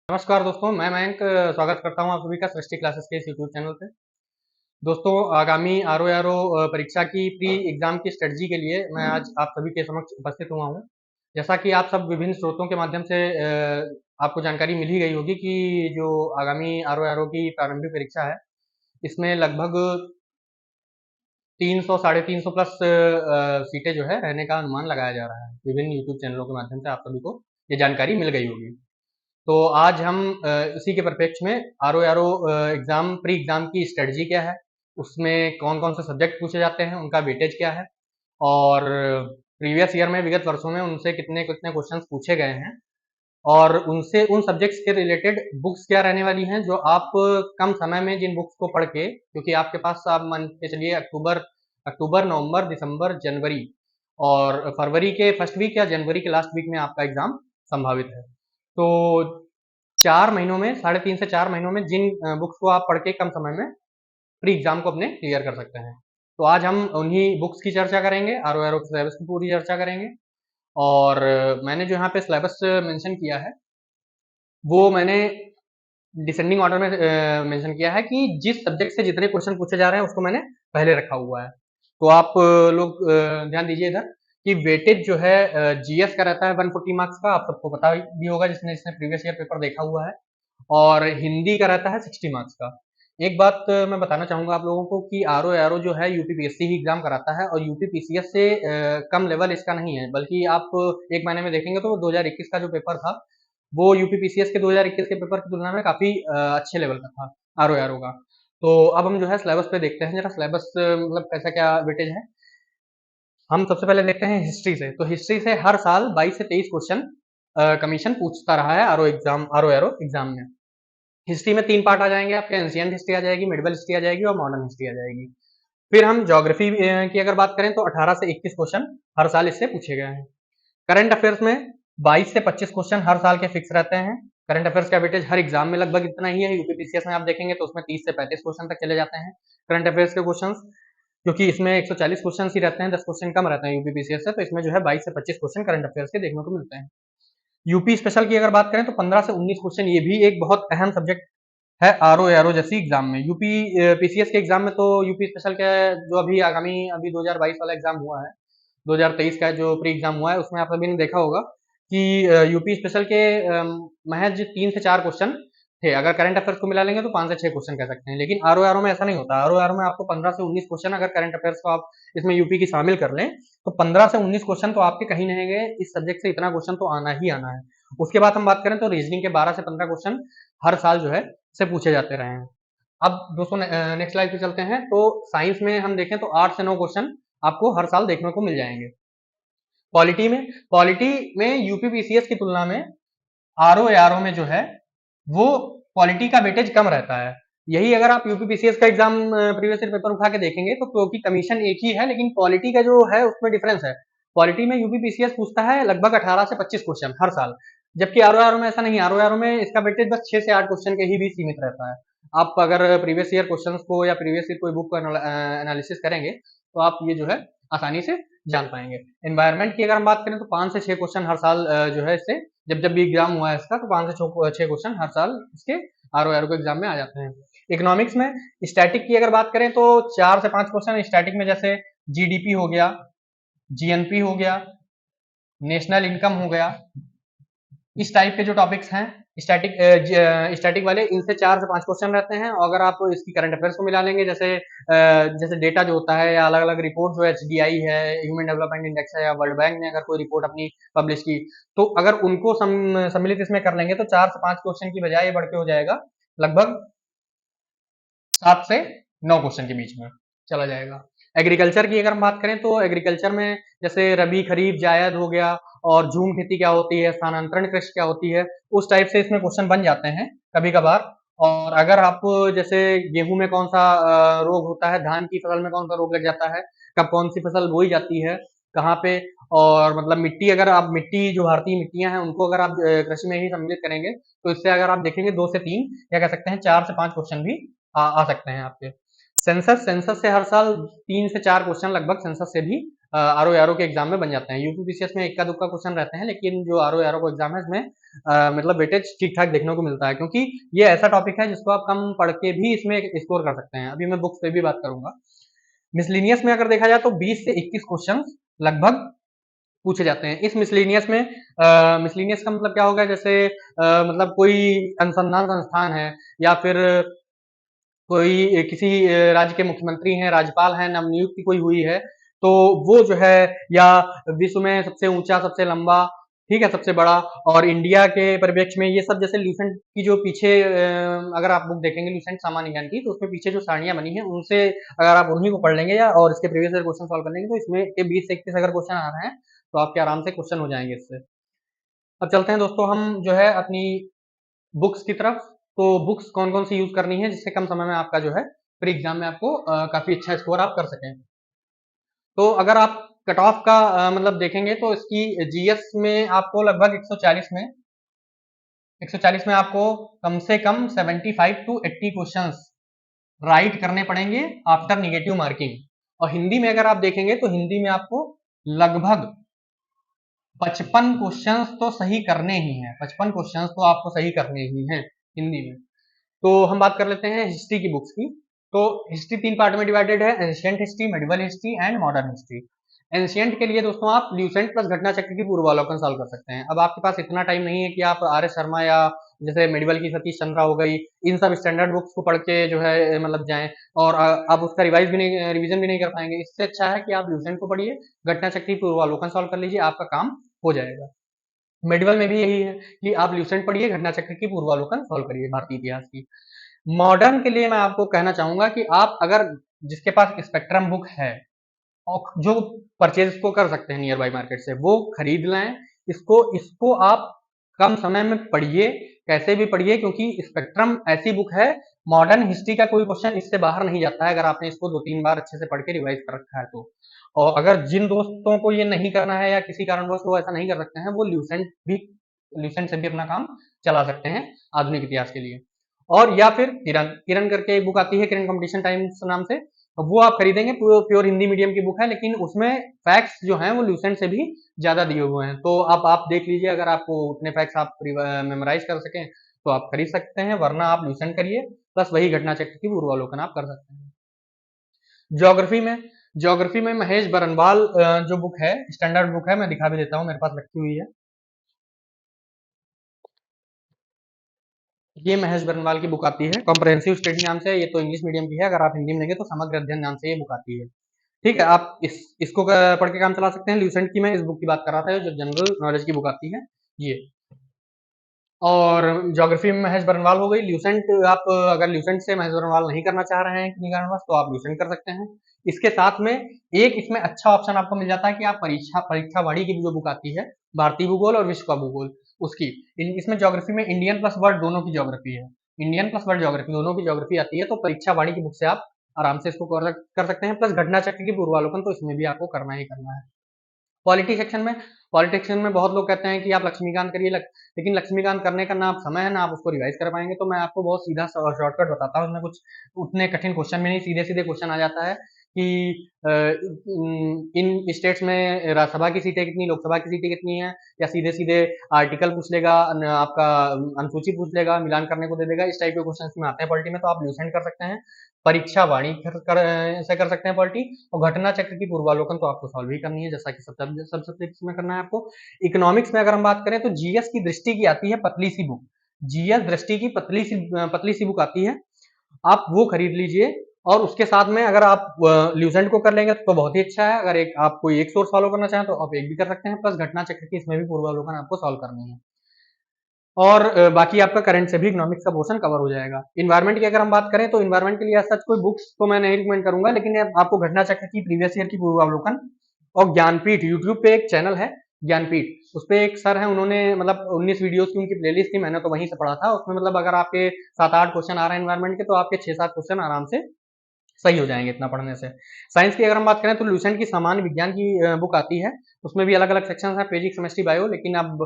नमस्कार दोस्तों, मैं मयंक स्वागत करता हूँ आप सभी का सृष्टि क्लासेस के इस यूट्यूब चैनल पे। दोस्तों, आगामी आरओ परीक्षा की प्री एग्ज़ाम की स्ट्रेटजी के लिए मैं आज आप सभी के समक्ष उपस्थित हुआ हूँ। जैसा कि आप सब विभिन्न स्रोतों के माध्यम से आपको जानकारी मिल ही गई होगी कि जो आगामी आरओ की प्रारंभिक परीक्षा है, इसमें लगभग 300 साढ़े 300 प्लस सीटें जो है रहने का अनुमान लगाया जा रहा है। विभिन्न यूट्यूब चैनलों के माध्यम से आप सभी को ये जानकारी मिल गई होगी। तो आज हम इसी के परिप्रेक्ष्य में आरओ एग्ज़ाम प्री एग्ज़ाम की स्ट्रेटजी क्या है, उसमें कौन-कौन से सब्जेक्ट पूछे जाते हैं, उनका वेटेज क्या है और प्रीवियस ईयर में विगत वर्षों में उनसे कितने-कितने क्वेश्चंस पूछे गए हैं और उनसे उन सब्जेक्ट्स के रिलेटेड बुक्स क्या रहने वाली हैं, जो आप कम समय में जिन बुक्स को पढ़ के, क्योंकि आपके पास आप मान के चलिए अक्टूबर, नवंबर, दिसंबर, जनवरी और फरवरी के फर्स्ट वीक या जनवरी के लास्ट वीक में आपका एग्ज़ाम संभावित है। तो 4 महीनों में, साढ़े 3 से 4 महीनों में जिन बुक्स को आप पढ़ के कम समय में प्री एग्ज़ाम को अपने क्लियर कर सकते हैं। तो आज हम उन्हीं बुक्स की चर्चा करेंगे, आरओ के सिलेबस की पूरी चर्चा करेंगे और मैंने जो यहाँ पे सिलेबस मेंशन किया है, वो मैंने डिसेंडिंग ऑर्डर में मेंशन किया है कि जिस सब्जेक्ट से जितने क्वेश्चन पूछे जा रहे हैं, उसको मैंने पहले रखा हुआ है। तो आप लोग ध्यान दीजिए इधर कि वेटेज जो है जीएस का रहता है 140 मार्क्स का, आप सबको पता भी होगा जिसने जिसने प्रीवियस ईयर पेपर देखा हुआ है और हिंदी का रहता है 60 मार्क्स का। एक बात मैं बताना चाहूँगा आप लोगों को कि आरओ जो है यूपीपीएससी ही एग्ज़ाम कराता है और यूपीपीसीएस से कम लेवल इसका नहीं है, बल्कि आप एक महीने में देखेंगे तो 2021 का जो पेपर था, वो यूपीपीसीएस के 2021 के पेपर की तुलना में काफ़ी अच्छे लेवल का था आरओ का। तो अब हम जो है सिलेबस पे देखते हैं जरा सिलेबस मतलब कैसा क्या वेटेज है। हम सबसे पहले देखते हैं हिस्ट्री से। तो हिस्ट्री से हर साल 22 से 23 क्वेश्चन कमीशन पूछता रहा है आरओ एग्जाम में। हिस्ट्री में 3 पार्ट आ जाएंगे आपके, एंशिएंट हिस्ट्री आ जाएगी, मिडिवल हिस्ट्री आ जाएगी और मॉडर्न हिस्ट्री आ जाएगी। फिर हम ज्योग्राफी की अगर बात करें तो 18 से 21 क्वेश्चन हर साल इससे पूछे गए हैं। करंट अफेयर्स में 22 से 25 क्वेश्चन हर साल के फिक्स रहते हैं। करंट अफेयर्स का वेटेज हर एग्जाम में लगभग इतना ही है। यूपीपीसीएस में आप देखेंगे तो उसमें 30 से 35 क्वेश्चन तक चले जाते हैं करंट अफेयर्स के क्वेश्चंस, क्योंकि इसमें 140 क्वेश्चन ही रहते हैं, 10 क्वेश्चन कम रहते हैं यूपीपीसीएस से, तो इसमें जो है 22 से 25 क्वेश्चन करंट अफेयर्स के देखने को मिलते हैं। यूपी स्पेशल की अगर बात करें तो 15 से 19 क्वेश्चन, ये भी एक बहुत अहम सब्जेक्ट है आरओ जैसी एग्जाम में। यूपी पीसीएस के एग्जाम में तो यूपी स्पेशल के जो अभी 2022 वाला एग्जाम हुआ है, 2023 का जो प्री एग्जाम हुआ है, उसमें आप सभी ने देखा होगा कि यूपी स्पेशल के महज 3 से 4 क्वेश्चन थे। अगर करंट अफेयर्स को मिला लेंगे तो 5 से 6 क्वेश्चन कह सकते हैं, लेकिन आरओ में ऐसा नहीं होता। आरओ में आपको 15 से 19 क्वेश्चन, अगर करंट अफेयर्स को आप इसमें यूपी की शामिल कर लें तो 15 से 19 क्वेश्चन तो आपके कहीं नहीं गए। इस सब्जेक्ट से इतना क्वेश्चन तो आना ही आना है। उसके बाद हम बात करें तो रीजनिंग के 12 से 15 क्वेश्चन हर साल जो है से पूछे जाते रहे हैं। अब दोस्तों नेक्स्ट स्लाइड पे चलते हैं। तो साइंस में हम देखें तो 8 से 9 क्वेश्चन आपको हर साल देखने को मिल जाएंगे। पॉलिटी में यूपीपीसीएस की तुलना में आरओ में जो है वो पॉलिटी का वेटेज कम रहता है। यही अगर आप यूपीपीसीएस का एग्जाम प्रीवियस ईयर पेपर उठा के देखेंगे तो क्योंकि कमीशन एक ही है, लेकिन पॉलिटी का जो है उसमें डिफरेंस है। पॉलिटी में यूपीपीसीएस पूछता है लगभग 18 से 25 क्वेश्चन हर साल, जबकि आरओ में ऐसा नहीं। आरओ में इसका वेटेज बस 6 से 8 क्वेश्चन के ही भी सीमित रहता है। आप अगर प्रीवियस ईयर क्वेश्चन को या प्रीवियस ईयर कोई बुक को एनालिसिस करेंगे तो आप ये जो है आसानी से जान पाएंगे। एनवायरमेंट की अगर हम बात करें तो 5 से 6 क्वेश्चन हर साल जो है इससे जब भी एग्जाम हुआ है इसका, तो 5 से 6 क्वेश्चन हर साल इसके आरओ के एग्जाम में आ जाते हैं। इकोनॉमिक्स में स्टैटिक की अगर बात करें तो 4 से 5 क्वेश्चन स्टैटिक में, जैसे जीडीपी हो गया, जीएनपी हो गया, नेशनल इनकम हो गया, इस टाइप के जो टॉपिक्स हैं स्टैटिक वाले, इनसे 4 से 5 क्वेश्चन रहते हैं। और अगर आप इसकी करंट अफेयर्स को मिला लेंगे, जैसे डेटा जो होता है या अलग अलग रिपोर्ट जो एचडीआई है, ह्यूमन डेवलपमेंट इंडेक्स है, या वर्ल्ड बैंक ने अगर कोई रिपोर्ट अपनी पब्लिश की, तो अगर उनको सम्मिलित इसमें कर लेंगे तो 4 से 5 क्वेश्चन की बजाय बढ़ के हो जाएगा लगभग 7 से 9 क्वेश्चन के बीच में चला जाएगा। एग्रीकल्चर की अगर हम बात करें तो एग्रीकल्चर में जैसे रबी, खरीफ, जायद हो गया, और झूम खेती क्या होती है, स्थानांतरण कृषि क्या होती है, उस टाइप से इसमें क्वेश्चन बन जाते हैं कभी कभार। और अगर आप जैसे गेहूं में कौन सा रोग होता है, धान की फसल में कौन सा रोग लग जाता है, कब कौन सी फसल बोई जाती है, कहाँ पे, और मतलब मिट्टी, अगर आप मिट्टी जो भारतीय मिट्टियां हैं उनको अगर आप कृषि में ही सम्मिलित करेंगे तो इससे अगर आप देखेंगे 2 से 3 या कह सकते हैं 4 से 5 क्वेश्चन भी आ सकते हैं आपके। सेंसस सेंसस से हर साल 3 से 4 क्वेश्चन लगभग सेंसस से भी आरओ आरओ के एग्जाम में बन जाते हैं। यूपीपीसीएस में इक्का दुक्का क्वेश्चन रहते हैं, लेकिन जो आरओ आरओ का एग्जाम है इसमें मतलब वेटेज ठीक ठाक देखने को मिलता है, क्योंकि ये ऐसा टॉपिक है जिसको आप कम पढ़ के भी इसमें स्कोर कर सकते हैं। अभी मैं बुक्स पे भी बात करूंगा। मिसलिनियस में अगर देखा जाए तो 20 से 21 क्वेश्चन लगभग पूछे जाते हैं। इस मिसलिनियस में मिसलिनियस का मतलब क्या होगा, जैसे मतलब कोई अनुसंधान संस्थान है, या फिर कोई किसी राज्य के मुख्यमंत्री हैं, राज्यपाल हैं, नवनियुक्ति कोई हुई है, तो वो जो है, या विश्व में सबसे ऊंचा, सबसे लंबा, ठीक है, सबसे बड़ा, और इंडिया के परिप्रेक्ष्य में ये सब, जैसे ल्यूसेंट की जो पीछे अगर आप बुक देखेंगे ल्यूसेंट सामान्य ज्ञान की, तो उसमें पीछे जो सारणियां बनी है उनसे अगर आप उन्हीं को पढ़ लेंगे या और इसके प्रीवियस ईयर क्वेश्चन सॉल्व कर लेंगे, तो इसमें के 20 से 21 अगर क्वेश्चन आ रहे हैं तो आपके आराम से क्वेश्चन हो जाएंगे इससे। अब चलते हैं दोस्तों हम जो है अपनी बुक्स की तरफ। तो बुक्स कौन कौन सी यूज करनी है जिससे कम समय में आपका जो है प्री एग्जाम में आपको काफी अच्छा स्कोर आप कर सकें। तो अगर आप कट ऑफ का मतलब देखेंगे तो इसकी जीएस में आपको लगभग 140 में आपको कम से कम 75 टू 80 क्वेश्चंस राइट करने पड़ेंगे आफ्टर निगेटिव मार्किंग। और हिंदी में अगर आप देखेंगे तो हिंदी में आपको लगभग 55 क्वेश्चंस तो सही करने ही हैं। 55 क्वेश्चंस तो आपको सही करने ही हैं हिंदी में। तो हम बात कर लेते हैं हिस्ट्री की बुक्स की। तो हिस्ट्री 3 पार्ट में डिवाइडेड है, ancient history, medieval history and modern history. Ancient के लिए दोस्तों आप ल्यूसेंट प्लस घटना चक्र की पूर्वावलोकन सॉल्व कर सकते हैं। अब आपके पास इतना टाइम नहीं है कि आप आर एस शर्मा या जैसे मेडिवल की सतीश चंद्रा हो गई, इन सब स्टैंडर्ड बुक्स को पढ़ के जो है मतलब जाएं, और आप उसका रिवीजन भी नहीं कर पाएंगे। इससे अच्छा है कि आप ल्यूसेंट को पढ़िए, घटना चक्र की पूर्वावलोकन सॉल्व कर लीजिए, आपका काम हो जाएगा। मेडिवल में भी यही है कि आप ल्यूसेंट पढ़िए, घटना चक्र की पूर्वावलोकन सॉल्व करिए भारतीय इतिहास की। मॉडर्न के लिए मैं आपको कहना चाहूंगा कि आप अगर जिसके पास स्पेक्ट्रम बुक है और जो परचेज को कर सकते हैं नियर बाई मार्केट से, वो खरीद लें। इसको इसको आप कम समय में पढ़िए, कैसे भी पढ़िए, क्योंकि स्पेक्ट्रम ऐसी बुक है, मॉडर्न हिस्ट्री का कोई क्वेश्चन इससे बाहर नहीं जाता है अगर आपने इसको 2-3 बार अच्छे से पढ़ के रिवाइज कर रखा है तो। और अगर जिन दोस्तों को ये नहीं करना है या किसी कारणवश वो ऐसा नहीं कर सकते हैं, वो ल्यूसेंट से भी अपना काम चला सकते हैं आधुनिक इतिहास के लिए। और या फिर किरण किरण करके एक बुक आती है, किरण कंपटीशन टाइम्स नाम से, वो आप खरीदेंगे। प्योर हिंदी मीडियम की बुक है, लेकिन उसमें फैक्ट्स जो हैं वो ल्यूसेंट से भी ज्यादा दिए हुए हैं। तो आप देख लीजिए, अगर आपको उतने फैक्ट्स आप मेमोराइज कर सकें तो आप खरीद सकते हैं, वरना आप ल्यूसेंट करिए, प्लस वही घटना चक्र की पूर्वावलोकन आप कर सकते हैं। ज्योग्राफी में महेश बरनवाल जो बुक है, स्टैंडर्ड बुक है, मैं दिखा भी देता हूँ, मेरे पास रखी हुई है। ये महेश बरनवाल की बुक आती है, कॉम्प्रहेंसिव स्टडी नाम से। ये तो इंग्लिश मीडियम की है, अगर आप हिंदी में लेंगे तो समग्र अध्ययन नाम से ये बुक आती है। ठीक है, आप इसको पढ़ के काम चला सकते हैं। ल्यूसेंट की मैं इस बुक की बात कर रहा था, जो जनरल नॉलेज की बुक आती है ये। और ज्योग्राफी में महेश बरनवाल हो गई। ल्यूसेंट आप अगर ल्यूसेंट से महेश बरनवाल नहीं करना चाह रहे हैं किन्हीं कारणवश, तो आप ल्यूसेंट कर सकते हैं। इसके साथ में एक इसमें अच्छा ऑप्शन आपको मिल जाता है कि आप परीक्षा वाणी की जो बुक आती है, भारतीय भूगोल और विश्व का भूगोल, उसकी इसमें ज्योग्राफी में इंडियन प्लस वर्ल्ड दोनों की ज्योग्राफी है, इंडियन प्लस वर्ल्ड ज्योग्राफी दोनों की ज्योग्राफी आती है। तो परीक्षा वाणी की बुक से आप आराम से इसको कर सकते हैं। प्लस घटना चक्र की पूर्वावलोकन तो इसमें भी आपको करना ही करना है। पॉलिटिक्स सेक्शन में बहुत लोग कहते हैं कि आप लक्ष्मीकांत करिए, लेकिन लक्ष्मीकांत करने का ना समय है, ना आप उसको रिवाइज कर पाएंगे। तो मैं आपको बहुत सीधा शॉर्टकट बताता हूँ, उसमें कुछ उतने कठिन क्वेश्चन में नहीं, सीधे सीधे क्वेश्चन आ जाता है कि इन स्टेट्स में राज्यसभा की सीटें कितनी, लोकसभा की सीटें कितनी हैं, या सीधे सीधे आर्टिकल पूछ लेगा, आपका अनुसूची पूछ लेगा, मिलान करने को दे देगा। इस टाइप के क्वेश्चन में आते हैं पॉलिटी में, तो आप ल्यूसेंट कर सकते हैं। परीक्षा वाणी से कर सकते हैं पॉलिटी। और घटना चक्र की पूर्वावलोकन तो आपको सॉल्व ही करनी है, जैसा कि सब सब्जेक्ट्स में करना है आपको। इकोनॉमिक्स में अगर हम बात करें तो जीएस की दृष्टि की आती है पतली सी बुक, जीएस दृष्टि की पतली सी बुक आती है, आप वो खरीद लीजिए। और उसके साथ में अगर आप ल्यूसेंट को कर लेंगे तो बहुत ही अच्छा है। अगर आप कोई एक सोर्स फॉलो करना चाहें तो आप एक भी कर सकते हैं, प्लस घटना चक्र की इसमें भी पूर्वावलोकन आपको सॉल्व करनी है। और बाकी आपका करंट से भी इकोनॉमिक्स का पोर्शन कवर हो जाएगा। इन्वायरमेंट की अगर हम बात करें तो इन्वायरमेंट के लिए सच कोई बुक्स तो मैं नहीं रिकमेंड करूंगा, लेकिन आपको घटना चक्र की प्रीवियस ईयर की पूर्वावलोकन और ज्ञानपीठ, यूट्यूब पे एक चैनल है ज्ञानपीठ, उस पे एक सर है, उन्होंने मतलब 19 वीडियोस की उनकी प्लेलिस्ट थी, मैंने तो वहीं से पढ़ा था। उसमें मतलब अगर आपके 7-8 क्वेश्चन आ रहे हैं इन्वायरमेंट के, तो आपके 6-7 क्वेश्चन आराम से सही हो जाएंगे इतना पढ़ने से। साइंस की अगर हम बात करें तो ल्यूसेंट की सामान्य विज्ञान की बुक आती है, उसमें भी अलग अलग सेक्शन है, फिजिक्स, केमिस्ट्री, बायो। लेकिन अब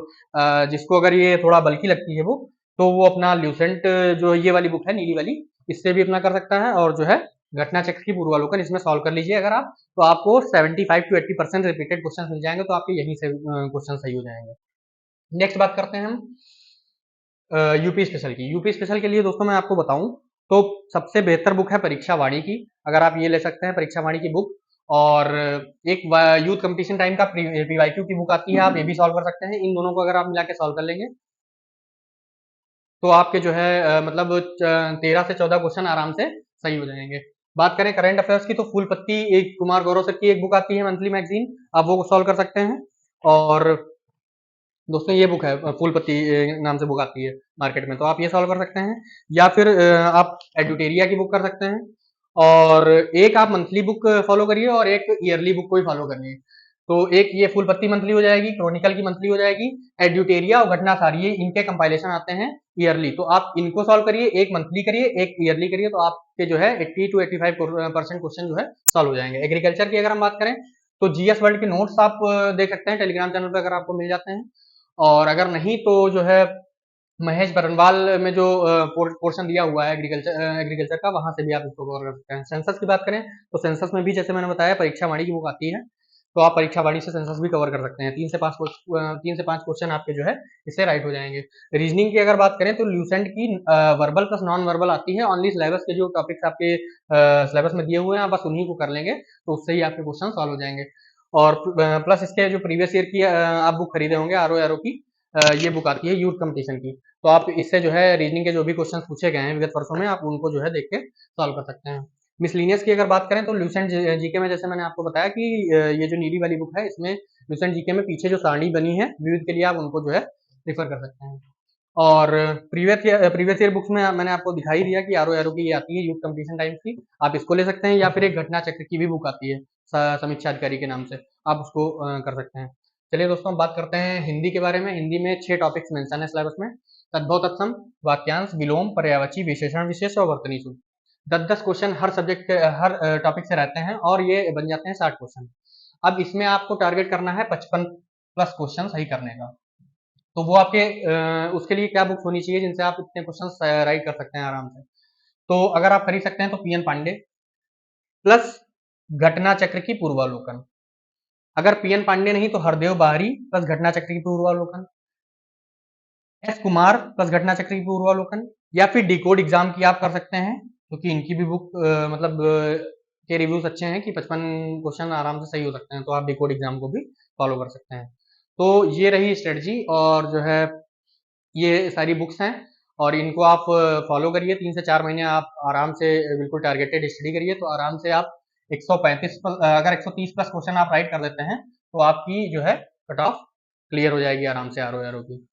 जिसको अगर ये थोड़ा बल्कि लगती है बुक, तो वो अपना ल्यूसेंट जो ये वाली बुक है नीली वाली, इससे भी अपना कर सकता है। और जो है घटना चक्र की पूर्वालोकन इसमें सॉल्व कर लीजिए अगर आप, तो आपको 75 to 80% रिपीटेड क्वेश्चन मिल जाएंगे, तो आपके यहीं से क्वेश्चन सही हो जाएंगे। नेक्स्ट बात करते हैं हम यूपी स्पेशल की। यूपी स्पेशल के लिए दोस्तों मैं आपको बताऊं तो सबसे बेहतर बुक है परीक्षा वाणी की, अगर आप ये ले सकते हैं परीक्षा वाणी की बुक। और एक यूथ कंपटीशन टाइम का पीवाईक्यू की बुक आती है, आप ये भी सॉल्व कर सकते हैं। इन दोनों को अगर आप मिला के सॉल्व कर लेंगे तो आपके जो है मतलब 13 से 14 क्वेश्चन आराम से सही हो जाएंगे। बात करें करंट अफेयर्स की तो फूल पत्ती एक कुमार गौरव सर की एक बुक आती है मंथली मैगजीन, आप वो सॉल्व कर सकते हैं। और दोस्तों ये बुक है फूल पत्ती नाम से बुक आती है मार्केट में, तो आप ये सॉल्व कर सकते हैं। या फिर आप एडुटेरिया की बुक कर सकते हैं। और एक आप मंथली बुक फॉलो करिए और एक ईयरली बुक को ही फॉलो करिए। तो एक ये फूल पत्ती मंथली हो जाएगी, क्रॉनिकल की मंथली हो जाएगी, एड्यूटेरिया और घटना सारी इनके कंपाइलेशन आते हैं ईयरली, तो आप इनको सॉल्व करिए, एक मंथली करिए एक ईयरली करिए, तो आपके जो है 80 to 85% क्वेश्चन जो है सॉल्व हो जाएंगे। एग्रीकल्चर की अगर हम बात करें तो जीएस वर्ल्ड के नोट्स आप देख सकते हैं टेलीग्राम चैनल पर अगर आपको मिल जाते हैं। और अगर नहीं तो जो है महेश बरनवाल में जो पोर्शन दिया हुआ है एग्रीकल्चर का, वहां से भी आप इसको कवर कर सकते हैं। सेंसस की बात करें तो सेंसस में भी जैसे मैंने बताया परीक्षा वाणी की बुक आती है, तो आप परीक्षा वाणी से सेंसस भी कवर कर सकते हैं। 3 से 5 क्वेश्चन आपके जो है इससे राइट हो जाएंगे। रीजनिंग की अगर बात करें तो ल्यूसेंट की वर्बल प्लस नॉन वर्बल आती है, ओनली सिलेबस के जो टॉपिक्स आपके सिलेबस में दिए हुए हैं आप बस उन्हीं को कर लेंगे, तो उससे ही आपके क्वेश्चन सॉल्व हो जाएंगे। और प्लस इसके जो प्रीवियस ईयर की आप बुक खरीदे होंगे आर की, ये बुक आती है यूथ कंपटीशन की, तो आप इससे जो है रीजनिंग के जो भी क्वेश्चन पूछे गए हैं विगत वर्षों में आप उनको जो है देख के सॉल्व कर सकते हैं। मिसलिनियस की अगर बात करें तो ल्यूसेंट जीके में जैसे मैंने आपको बताया कि ये जो नीली वाली बुक है इसमें ल्यूसेंट जीके में पीछे जो सारणी बनी है विविध के लिए आप उनको जो है रिफर कर सकते हैं। और प्रीवियस ईयर बुक्स में मैंने आपको दिखाई दिया कि आर की ये आती है यूथ कंपटीशन टाइम्स की, आप इसको ले सकते हैं। या फिर एक घटना चक्र की भी बुक आती है समीक्षा अधिकारी के नाम से, आप उसको कर सकते हैं। चलिए दोस्तों हम बात करते हैं हिंदी के बारे में। हिंदी में 6 टॉपिक्स मेंशन है सिलेबस में, तद्भव तत्सम, वाक्यांश, विलोम, पर्यायवाची, विशेषण विशेष और वर्तनी सूत्र। 10-10 क्वेश्चन हर सब्जेक्ट के हर टॉपिक से रहते हैं और ये बन जाते हैं 60 क्वेश्चन। अब इसमें आपको टारगेट करना है 55 प्लस क्वेश्चन सही करने का। तो वो आपके उसके लिए क्या बुक्स होनी चाहिए जिनसे आप इतने क्वेश्चन राइट कर सकते हैं आराम से। तो अगर आप खरीद सकते हैं तो पीएन पांडे प्लस घटना चक्र की पूर्वालोकन, अगर पीएन पांडे नहीं तो हरदेव बाहरी प्लस घटना चक्र की पूर्वालोकन, एस कुमार प्लस घटना चक्र की पूर्वालोकन, या फिर डिकोड एग्जाम की आप कर सकते हैं क्योंकि इनकी भी बुक मतलब के रिव्यूज अच्छे हैं कि 55 क्वेश्चन आराम से सही हो सकते हैं, तो आप डिकोड एग्जाम को भी फॉलो कर सकते हैं। तो ये रही स्ट्रेटजी और जो है ये सारी बुक्स हैं और इनको आप फॉलो करिए। 3 से 4 महीने आप आराम से बिल्कुल टारगेटेड स्टडी करिए, तो आराम से आप 135 अगर 130 प्लस क्वेश्चन आप राइट कर देते हैं तो आपकी जो है कट ऑफ क्लियर हो जाएगी आराम से आर की।